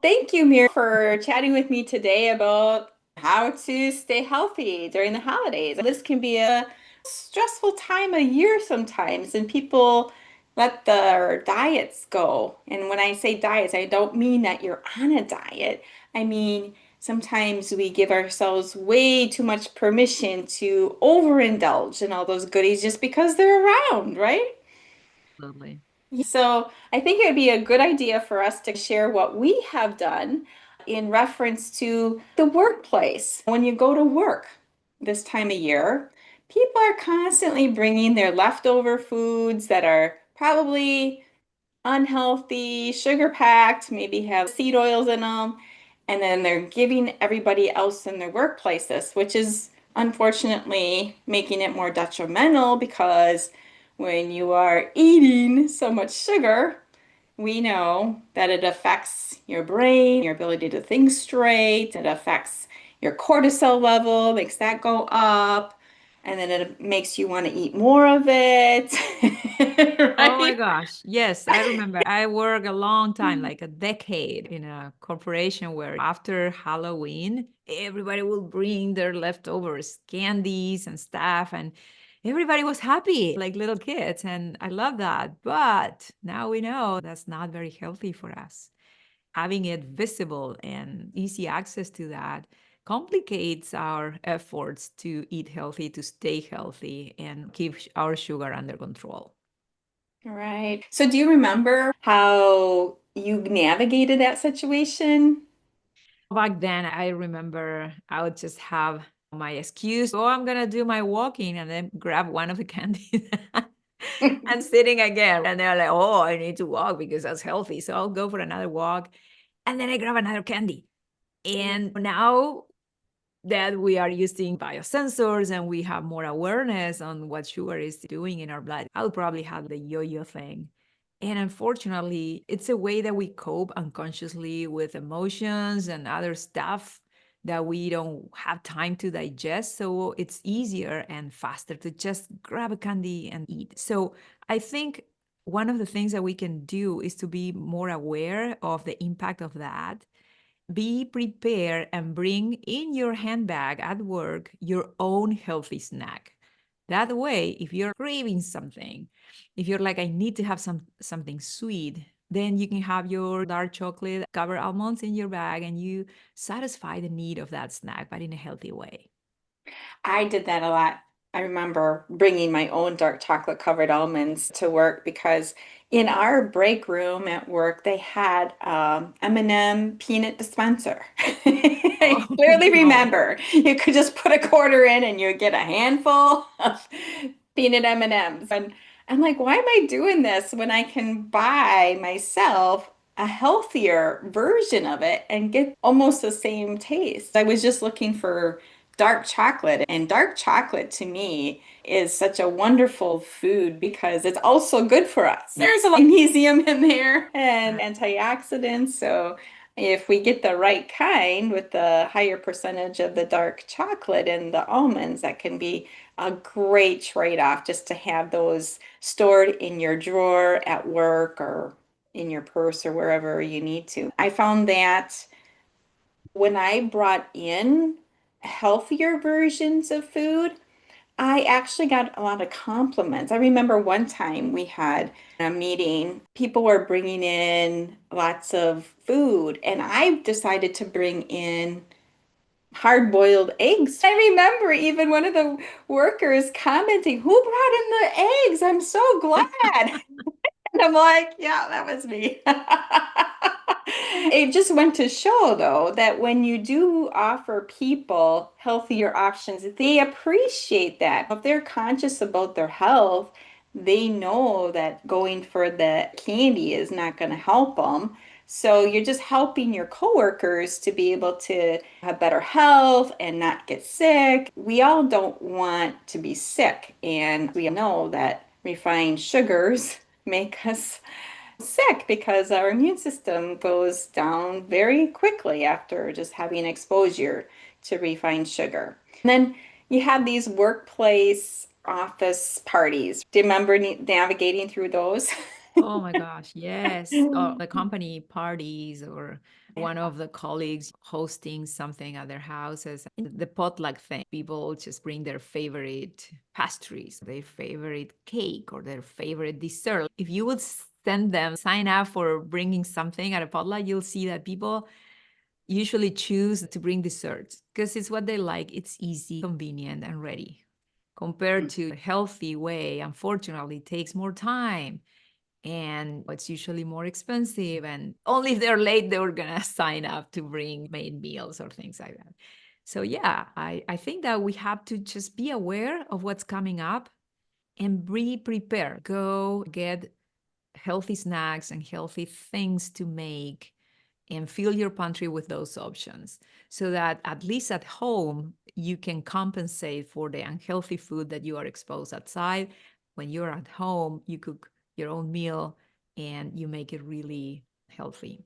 Thank you, Mir, for chatting with me today about how to stay healthy during the holidays. This can be a stressful time of year sometimes, and people let their diets go. And when I say diets, I don't mean that you're on a diet. I mean, sometimes we give ourselves way too much permission to overindulge in all those goodies just because they're around, right? Absolutely. So I think it would be a good idea for us to share what we have done in reference to the workplace. When you go to work this time of year, people are constantly bringing their leftover foods that are probably unhealthy, sugar packed, maybe have seed oils in them, and then they're giving everybody else in their workplace this, which is unfortunately making it more detrimental because when you are eating so much sugar, we know that it affects your brain, your ability to think straight, it affects your cortisol level, makes that go up, and then it makes you want to eat more of it, Oh my right? gosh. Yes, I remember. I worked a long time, like a decade, in a corporation where after Halloween, everybody will bring their leftovers, candies and stuff, and everybody was happy, like little kids. And I love that. But now we know that's not very healthy for us. Having it visible and easy access to that complicates our efforts to eat healthy, to stay healthy, and keep our sugar under control. Right. So do you remember how you navigated that situation? Back then, I remember I would just have my excuse, oh, I'm going to do my walking, and then grab one of the candies and sitting again. And they're like, oh, I need to walk because that's healthy. So I'll go for another walk. And then I grab another candy. And now that we are using biosensors and we have more awareness on what sugar is doing in our blood, I'll probably have the yo-yo thing. And unfortunately, it's a way that we cope unconsciously with emotions and other stuff that we don't have time to digest. So it's easier and faster to just grab a candy and eat. So I think one of the things that we can do is to be more aware of the impact of that. Be prepared and bring in your handbag at work your own healthy snack. That way, if you're craving something, if you're like, I need to have something sweet, then you can have your dark chocolate covered almonds in your bag and you satisfy the need of that snack, but in a healthy way. I did that a lot. I remember bringing my own dark chocolate covered almonds to work because in our break room at work, they had M&M peanut dispenser. I Oh, clearly no. remember you could just put a quarter in and you get a handful of peanut M&Ms. And I'm like, why am I doing this when I can buy myself a healthier version of it and get almost the same taste? I was just looking for dark chocolate. And dark chocolate to me is such a wonderful food because it's also good for us. There's a lot of magnesium in there and antioxidants. So if we get the right kind with the higher percentage of the dark chocolate and the almonds, that can be a great trade-off just to have those stored in your drawer at work or in your purse or wherever you need to. I found that when I brought in healthier versions of food, I actually got a lot of compliments. I remember one time we had a meeting, people were bringing in lots of food, and I decided to bring in hard-boiled eggs. I remember even one of the workers commenting, "Who brought in the eggs? I'm so glad." And I'm like, yeah, that was me. It just went to show, though, that when you do offer people healthier options, they appreciate that. If they're conscious about their health, they know that going for the candy is not going to help them. So you're just helping your coworkers to be able to have better health and not get sick. We all don't want to be sick, and we know that refined sugars make us sick because our immune system goes down very quickly after just having exposure to refined sugar. And then you have these workplace office parties. Do you remember navigating through those? Oh my gosh, yes. The company parties or One of the colleagues hosting something at their houses, the potluck thing. People just bring their favorite pastries, their favorite cake, or their favorite dessert. If you would send them, sign up for bringing something at a potluck, you'll see that people usually choose to bring desserts because it's what they like. It's easy, convenient, and ready. Compared to a healthy way, unfortunately, it takes more time and it's usually more expensive. And only if they're late, they were going to sign up to bring made meals or things like that. So, yeah, I think that we have to just be aware of what's coming up and be prepared. Go get healthy snacks and healthy things to make and fill your pantry with those options so that at least at home you can compensate for the unhealthy food that you are exposed outside. When you're at home, you cook your own meal and you make it really healthy.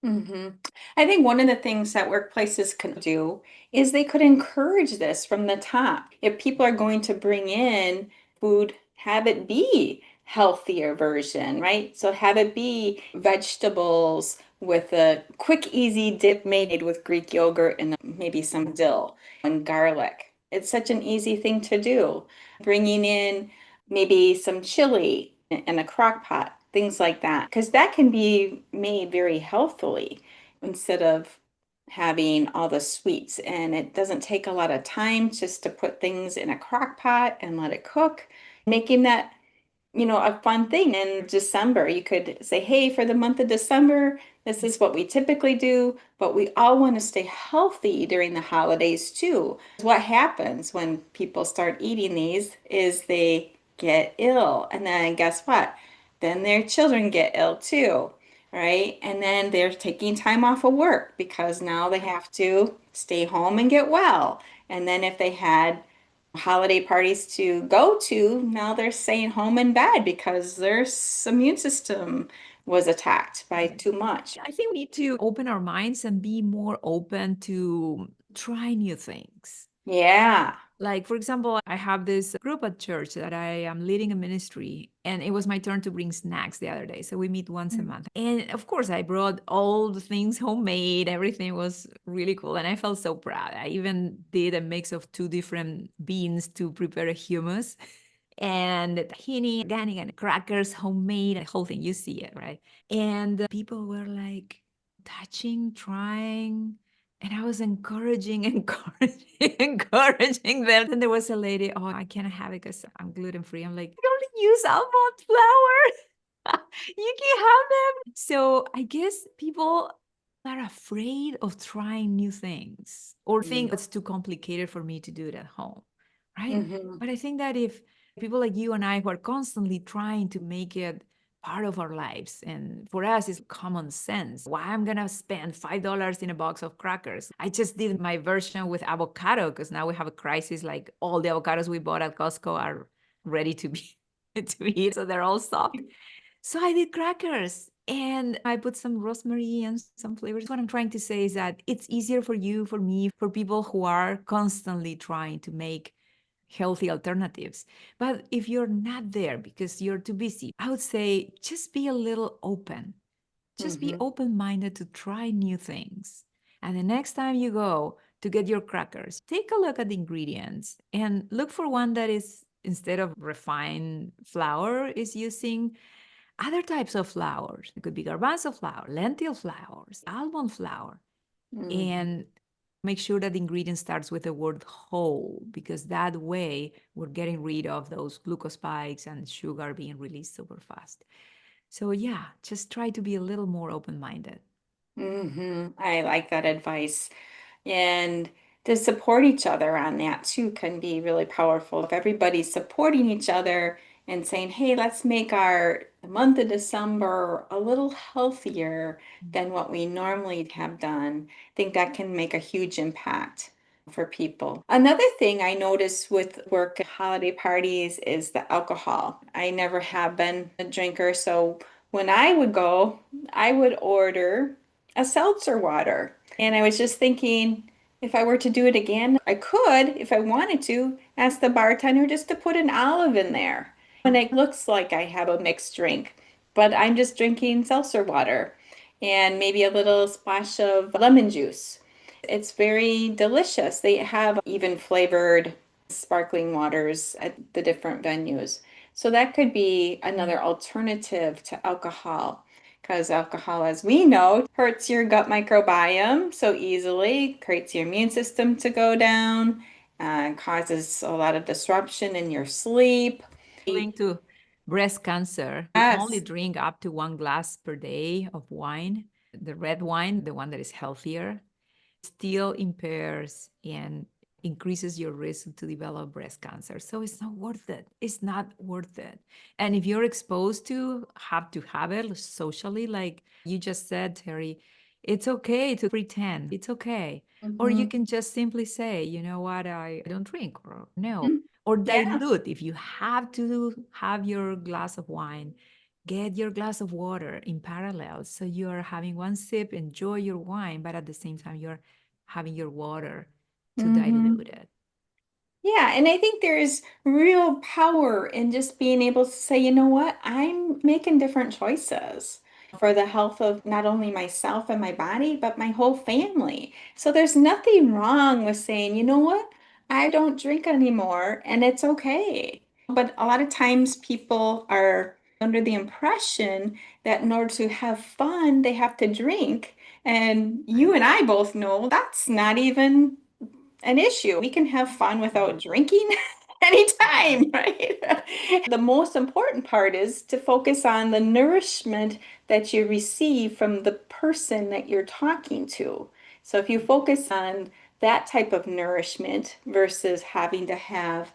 hmm I think one of the things that workplaces can do is they could encourage this from the top. If people are going to bring in food, have it be healthier version, right? So have it be vegetables with a quick, easy dip made with Greek yogurt and maybe some dill and garlic. It's such an easy thing to do. Bringing in maybe some chili in a crock pot, things like that, because that can be made very healthily instead of having all the sweets. And it doesn't take a lot of time just to put things in a crock pot and let it cook, making that a fun thing in December. You could say, hey, for the month of December, this is what we typically do, but we all want to stay healthy during the holidays too. What happens when people start eating these is they get ill. And then guess what? Then their children get ill too, right? And then they're taking time off of work because now they have to stay home and get well. And then if they had holiday parties to go to, now they're staying home in bed because their immune system was attacked by too much. I think we need to open our minds and be more open to try new things. Yeah. Like, for example, I have this group at church that I am leading a ministry, and it was my turn to bring snacks the other day. So we meet once a month. And of course, I brought all the things homemade. Everything was really cool. And I felt so proud. I even did a mix of two different beans to prepare a hummus and tahini, organic, and crackers, homemade, the whole thing. You see it, right? And people were like touching, trying. And I was encouraging, encouraging them. And there was a lady, oh, I can't have it because I'm gluten free. I'm like, I only use almond flour. You can have them. So I guess people are afraid of trying new things or think it's too complicated for me to do it at home. Right. Mm-hmm. But I think that if people like you and I who are constantly trying to make it part of our lives. And for us, it's common sense. Why I'm going to spend $5 in a box of crackers? I just did my version with avocado because now we have a crisis. Like all the avocados we bought at Costco are ready to be to eat. So they're all soft. So I did crackers and I put some rosemary and some flavors. What I'm trying to say is that it's easier for you, for me, for people who are constantly trying to make healthy alternatives. But if you're not there because you're too busy, I would say just be a little open. Just be Mm-hmm. open minded to try new things. And the next time you go to get your crackers, take a look at the ingredients and look for one that is, instead of refined flour, is using other types of flours. It could be garbanzo flour, lentil flours, almond flour, Mm-hmm. and make sure that the ingredient starts with the word whole, because that way we're getting rid of those glucose spikes and sugar being released super fast. So, yeah, just try to be a little more open minded. Mm-hmm. I like that advice. And to support each other on that too can be really powerful. If everybody's supporting each other and saying, hey, let's make our month of December a little healthier than what we normally have done, I think that can make a huge impact for people. Another thing I notice with work holiday parties is the alcohol. I never have been a drinker, so when I would go, I would order a seltzer water. And I was just thinking, if I were to do it again, I could, if I wanted to, ask the bartender just to put an olive in there. And it looks like I have a mixed drink, but I'm just drinking seltzer water. and maybe a little splash of lemon juice. It's very delicious. They have even flavored sparkling waters at the different venues. So that could be another alternative to alcohol, because alcohol, as we know, hurts your gut microbiome so easily, creates your immune system to go down, and causes a lot of disruption in your sleep. Linked to breast cancer, you only Yes. drink up to 1 glass per day of wine, the red wine, the one that is healthier, still impairs and increases your risk to develop breast cancer. So it's not worth it. It's not worth it. And if you're exposed to have it socially, like you just said, Terry, it's okay to pretend. It's okay. Or you Mhm. can just simply say, you know what, I don't drink, or no. Mhm. Or Yeah. dilute. If you have to have your glass of wine, get your glass of water in parallel. So you're having one sip, enjoy your wine, but at the same time, you're having your water to Hmm. dilute it. Yeah, and I think there's real power in just being able to say, you know what, I'm making different choices for the health of not only myself and my body, but my whole family. So there's nothing wrong with saying, you know what, I don't drink anymore, and it's okay. But a lot of times people are under the impression that in order to have fun, they have to drink. And you and I both know that's not even an issue. We can have fun without drinking anytime, right? The most important part is to focus on the nourishment that you receive from the person that you're talking to. So if you focus on that type of nourishment versus having to have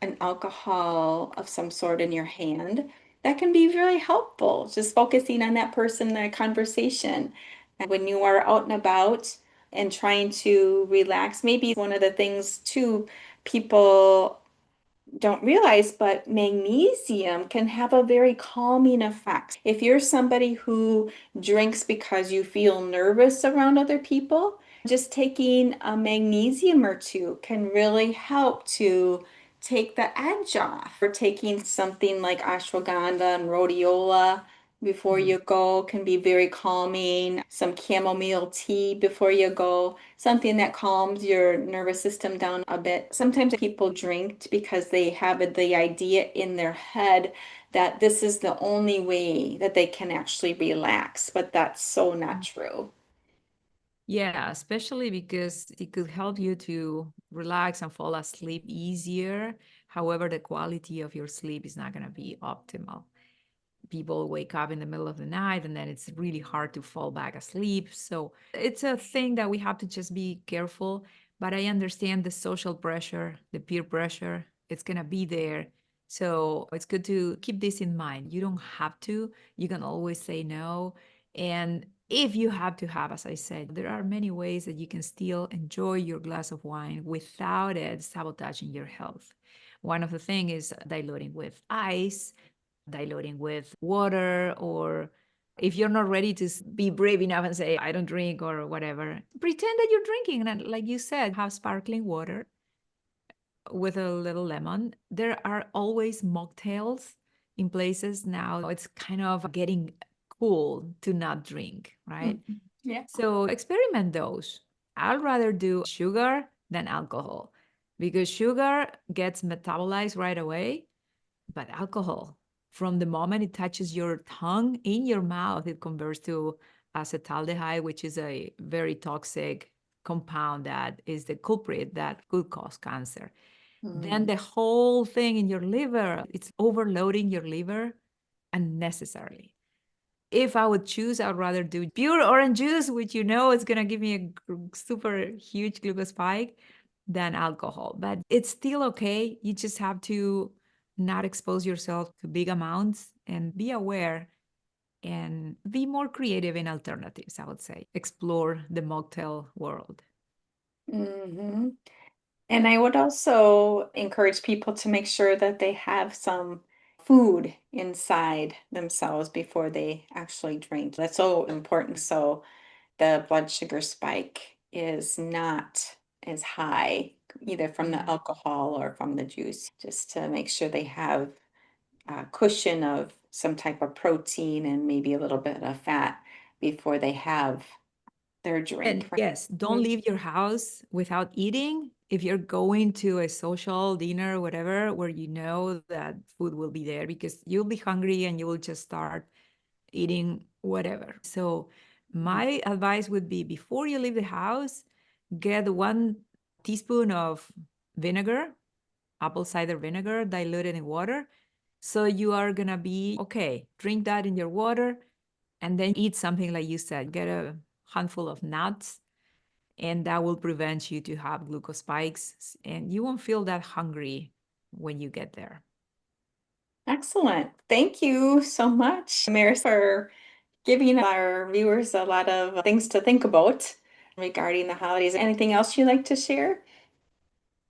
an alcohol of some sort in your hand, that can be really helpful. Just focusing on that person, that conversation. And when you are out and about and trying to relax, maybe one of the things too, people don't realize, but magnesium can have a very calming effect. If you're somebody who drinks because you feel nervous around other people, just taking a magnesium or two can really help to take the edge off. Or taking something like ashwagandha and rhodiola before Mhm. you go can be very calming. Some chamomile tea before you go, something that calms your nervous system down a bit. Sometimes people drink because they have the idea in their head that this is the only way that they can actually relax, but that's so not true. Yeah, especially because it could help you to relax and fall asleep easier. However, the quality of your sleep is not going to be optimal. People wake up in the middle of the night and then it's really hard to fall back asleep. So it's a thing that we have to just be careful. But I understand the social pressure, the peer pressure, it's going to be there. So it's good to keep this in mind. You don't have to, you can always say no. And if you have to have, as I said, there are many ways that you can still enjoy your glass of wine without it sabotaging your health. One of the things is diluting with ice, diluting with water, or if you're not ready to be brave enough and say I don't drink or whatever, pretend that you're drinking, and like you said, have sparkling water with a little lemon. There are always mocktails in places now. It's kind of getting cool to not drink, right? Mhm. Yeah. So experiment those. I'd rather do sugar than alcohol because sugar gets metabolized right away, but alcohol, from the moment it touches your tongue in your mouth, it converts to acetaldehyde, which is a very toxic compound that is the culprit that could cause cancer. Then Mm. the whole thing in your liver, it's overloading your liver unnecessarily. If I would choose, I would rather do pure orange juice, which you know is going to give me a super huge glucose spike, than alcohol. But it's still okay. You just have to not expose yourself to big amounts and be aware and be more creative in alternatives, I would say. Explore the mocktail world. Hmm. And I would also encourage people to make sure that they have some food inside themselves before they actually drink. That's so important. So the blood sugar spike is not as high either from the Mhm. alcohol or from the juice, just to make sure they have a cushion of some type of protein and maybe a little bit of fat. before they have their drink. And yes, don't leave your house without eating. If you're going to a social dinner or whatever, where you know that food will be there, because you'll be hungry and you will just start eating whatever. So, my advice would be before you leave the house, get 1 teaspoon of vinegar, apple cider vinegar, diluted in water. So, you are going to be okay. Drink that in your water and then eat something like you said. Get a handful of nuts, and that will prevent you to have glucose spikes, and you won't feel that hungry when you get there. Excellent. Thank you so much, Maris, for giving our viewers a lot of things to think about regarding the holidays. Anything else you'd like to share?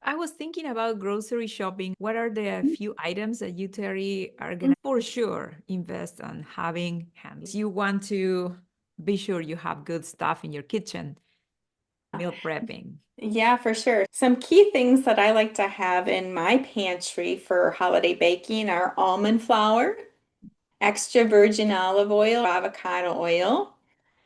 I was thinking about grocery shopping. What are the few items that you, Terry, are going to for sure invest on having handy? You want to be sure you have good stuff in your kitchen, meal prepping. Yeah, for sure. Some key things that I like to have in my pantry for holiday baking are almond flour, extra virgin olive oil, avocado oil,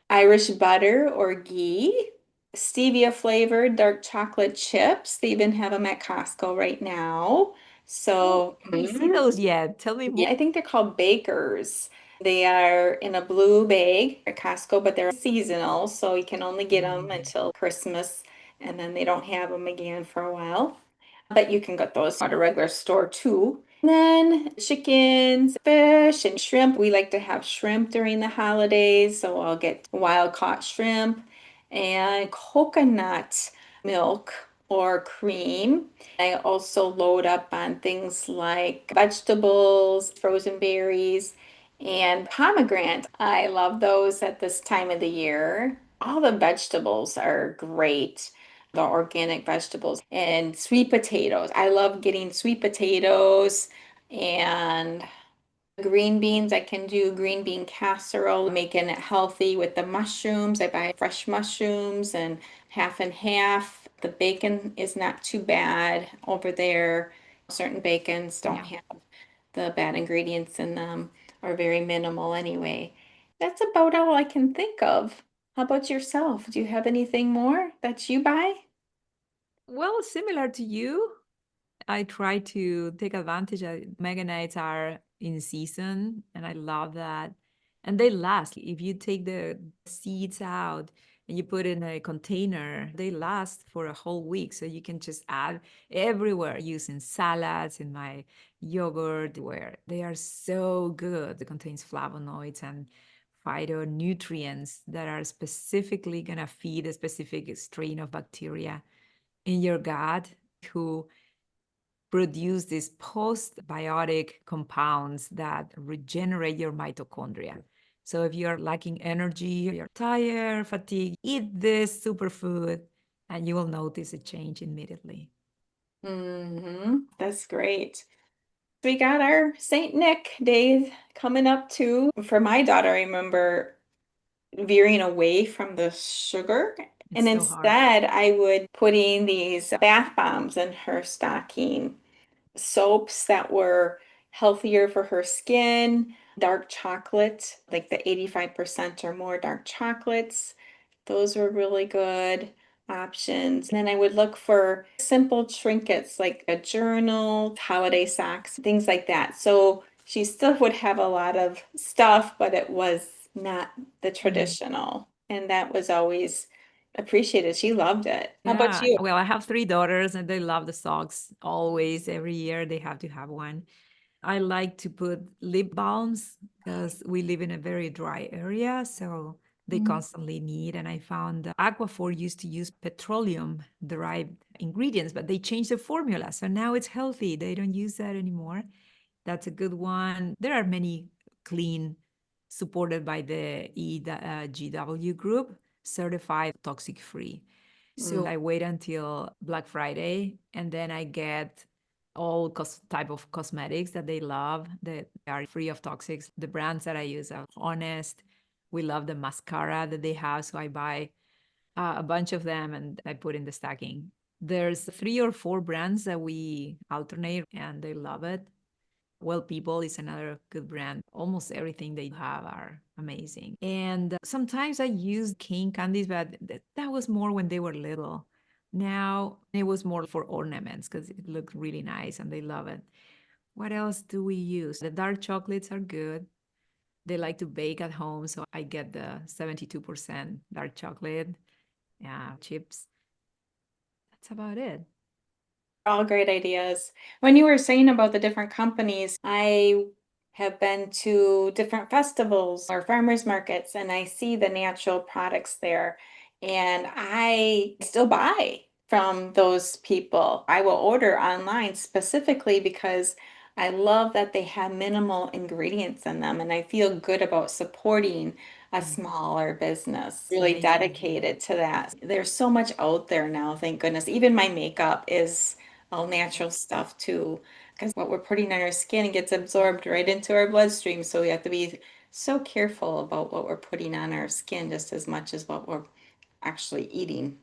Irish butter or ghee, stevia flavored dark chocolate chips. They even have them at Costco right now. Oh, So, I haven't seen those yet. Tell me more. yeah, I think they're called bakers. They are in a blue bag at Costco, but they're seasonal, so you can only get them until Christmas, and then they don't have them again for a while. But you can get those at a regular store too. And then chickens, fish, and shrimp. We like to have shrimp during the holidays, so I'll get wild caught shrimp and coconut milk or cream. I also load up on things like vegetables, frozen berries, and pomegranate. I love those at this time of the year. All the vegetables are great, the organic vegetables and sweet potatoes. I love getting sweet potatoes and green beans. I can do green bean casserole, making it healthy with the mushrooms. I buy fresh mushrooms and half and half. The bacon is not too bad over there. Certain bacons don't Yeah. have the bad ingredients in them or very minimal anyway. That's about all I can think of. How about yourself? Do you have anything more that you buy? Well, similar to you, I try to take advantage of mega nights are in season, and I love that. And they last. If you take the seeds out and you put in a container, they last for a whole week. So you can just add everywhere using salads, in my yogurt, where they are so good. It contains flavonoids and phytonutrients that are specifically going to feed a specific strain of bacteria in your gut who produce these postbiotic compounds that regenerate your mitochondria. So if you're lacking energy, you're tired, fatigued, eat this superfood and you will notice a change immediately. That's great. We got our Saint Nick Day coming up too. For my daughter, I remember veering away from the sugar. It's And so hard. instead, I would putting these bath bombs in her stocking, soaps that were healthier for her skin, dark chocolate, like the 85% or more dark chocolates. Those were really good options. And then I would look for simple trinkets like a journal, holiday socks, things like that. So she still would have a lot of stuff, but it was not the Mhm. traditional. And that was always appreciated. She loved it. How about Yeah. you? Well, I have 3 daughters and they love the socks. Always, every year, they have to have one. I like to put lip balms because we live in a very dry area. So they constantly need. And I found Aquaphor used to use petroleum derived ingredients, but they changed the formula. So now it's healthy. They don't use that anymore. That's a good one. There are many clean, supported by the EGW group, certified toxic free. So Mm. I wait until Black Friday and then I get all type of cosmetics that they love that are free of toxics. The brands that I use are Honest. We love the mascara that they have, so I buy a bunch of them and I put in the stacking. There's 3 or 4 brands that we alternate and they love it. Well People is another good brand. Almost everything they have are amazing. And sometimes I use cane candies, but that was more when they were little. Now it was more for ornaments because it looked really nice and they love it. What else do we use? The dark chocolates are good. They like to bake at home, so I get the 72% dark chocolate chips. That's about it. All great ideas. When you were saying about the different companies, I have been to different festivals or farmers markets and I see the natural products there. And I still buy from those people. I will order online specifically because I love that they have minimal ingredients in them. And I feel good about supporting a Mm, smaller business, really amazing. dedicated to that. There's so much out there now, thank goodness. Even my makeup is all natural stuff too, because what we're putting on our skin gets absorbed right into our bloodstream. So we have to be so careful about what we're putting on our skin just as much as what we're actually eating.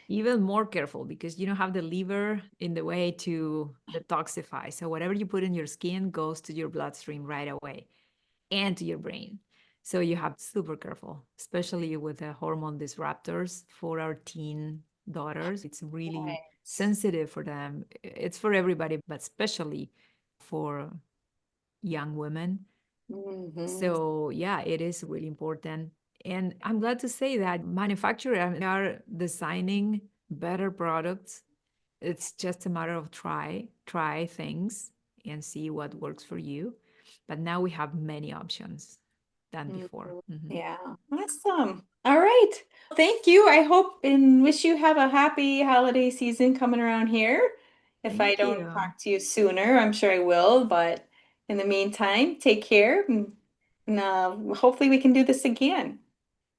Even more careful because you don't have the liver in the way to detoxify. So whatever you put in your skin goes to your bloodstream right away and to your brain. So you have to be super careful, especially with the hormone disruptors for our teen daughters. It's really Right. sensitive for them. It's for everybody, but especially for young women. Hmm. So, yeah, it is really important. And I'm glad to say that manufacturers are designing better products. It's just a matter of try things and see what works for you. But now we have many options than Mhm. before. Mhm. Yeah, awesome. All right. Thank you. I hope and wish you have a happy holiday season coming around here. If I Thank don't you. talk to you sooner, I'm sure I will, but in the meantime, take care and hopefully we can do this again.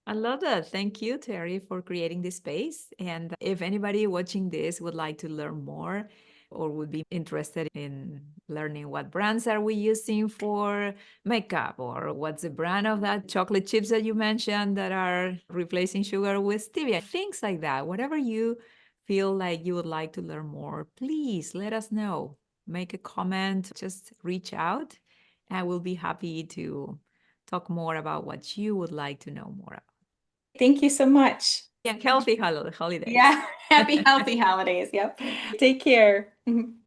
I love that. Thank you, Terry, for creating this space. And if anybody watching this would like to learn more or would be interested in learning what brands are we using for makeup or what's the brand of that chocolate chips that you mentioned that are replacing sugar with stevia, things like that, whatever you feel like you would like to learn more, please let us know. Make a comment, just reach out, and we'll be happy to talk more about what you would like to know more. Thank you so much. Yeah, healthy holidays. Yeah, happy, healthy holidays. Yep. Take care.